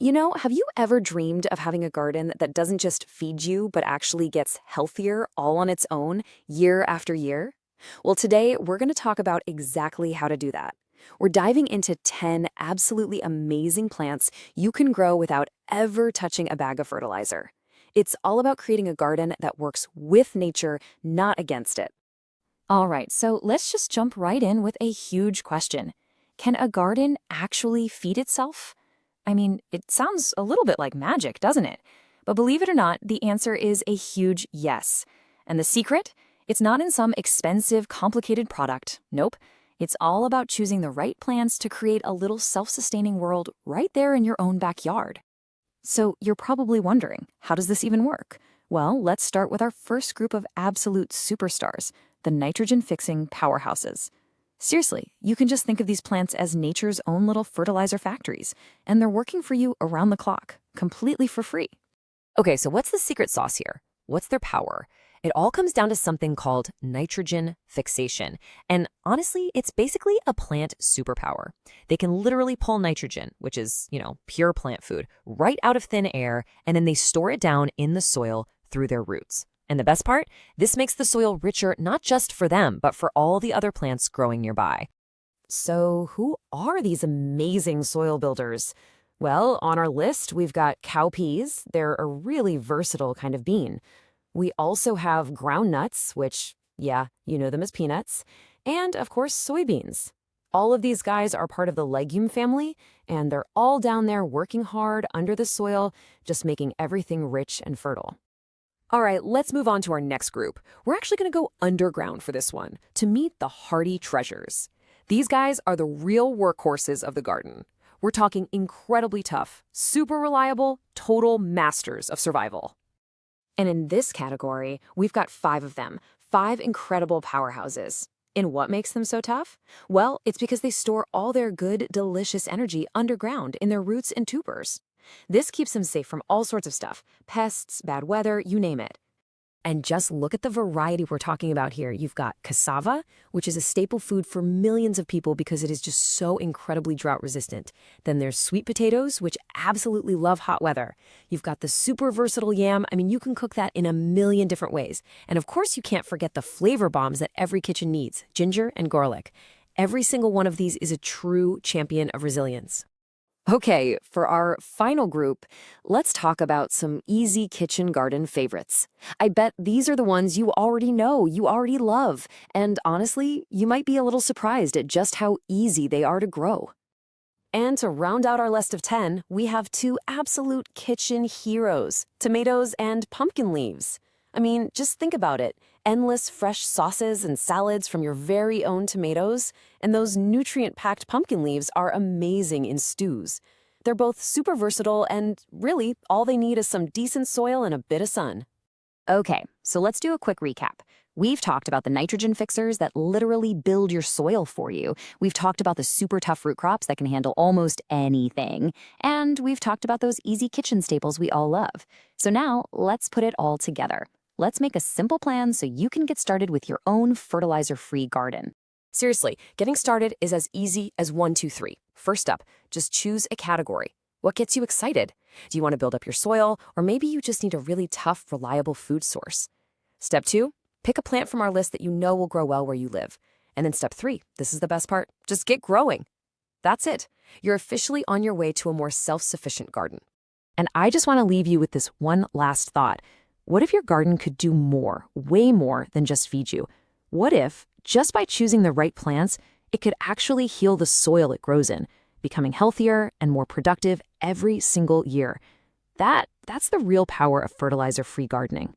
Have you ever dreamed of having a garden that doesn't just feed you, but actually gets healthier all on its own, year after year? Well, today we're going to talk about exactly how to do that. We're diving into 10 absolutely amazing plants you can grow without ever touching a bag of fertilizer. It's all about creating a garden that works with nature, not against it. All right, so let's just jump right in with a huge question. Can a garden actually feed itself? I mean, it sounds a little bit like magic, doesn't it? But believe it or not, the answer is a huge yes. And the secret? It's not in some expensive, complicated product. Nope. It's all about choosing the right plants to create a little self-sustaining world right there in your own backyard. So you're probably wondering, how does this even work? Well, let's start with our first group of absolute superstars, the nitrogen-fixing powerhouses. Seriously, you can just think of these plants as nature's own little fertilizer factories, and they're working for you around the clock, completely for free. Okay, so what's the secret sauce here? What's their power? It all comes down to something called nitrogen fixation. And honestly, it's basically a plant superpower. They can literally pull nitrogen, which is, pure plant food, right out of thin air, and then they store it down in the soil through their roots. And the best part? This makes the soil richer not just for them, but for all the other plants growing nearby. So who are these amazing soil builders? Well, on our list, we've got cowpeas. They're a really versatile kind of bean. We also have groundnuts, which, yeah, you know them as peanuts, and of course, soybeans. All of these guys are part of the legume family, and they're all down there working hard under the soil, just making everything rich and fertile. All right, let's move on to our next group. We're actually going to go underground for this one to meet the hardy treasures. These guys are the real workhorses of the garden. We're talking incredibly tough, super reliable, total masters of survival. And in this category, we've got 5 of them, 5 incredible powerhouses. And what makes them so tough? Well, it's because they store all their good, delicious energy underground in their roots and tubers. This keeps them safe from all sorts of stuff, pests, bad weather, you name it. And just look at the variety we're talking about here. You've got cassava, which is a staple food for millions of people because it is just so incredibly drought resistant. Then there's sweet potatoes, which absolutely love hot weather. You've got the super versatile yam. I mean, you can cook that in a million different ways. And of course, you can't forget the flavor bombs that every kitchen needs, ginger and garlic. Every single one of these is a true champion of resilience. Okay, for our final group, let's talk about some easy kitchen garden favorites. I bet these are the ones you already know, you already love, and honestly, you might be a little surprised at just how easy they are to grow. And to round out our list of 10, we have 2 absolute kitchen heroes, tomatoes and pumpkin leaves. I mean, just think about it. Endless fresh sauces and salads from your very own tomatoes, and those nutrient-packed pumpkin leaves are amazing in stews. They're both super versatile, and really, all they need is some decent soil and a bit of sun. Okay, so let's do a quick recap. We've talked about the nitrogen fixers that literally build your soil for you. We've talked about the super tough root crops that can handle almost anything. And we've talked about those easy kitchen staples we all love. So now, let's put it all together. Let's make a simple plan so you can get started with your own fertilizer-free garden. Seriously, getting started is as easy as 1, 2, 3. First up, just choose a category. What gets you excited? Do you want to build up your soil, or maybe you just need a really tough, reliable food source? Step 2, pick a plant from our list that you know will grow well where you live. And then step 3, this is the best part, just get growing. That's it. You're officially on your way to a more self-sufficient garden. And I just want to leave you with this one last thought. What if your garden could do more, way more than just feed you? What if, just by choosing the right plants, it could actually heal the soil it grows in, becoming healthier and more productive every single year? That's the real power of fertilizer-free gardening.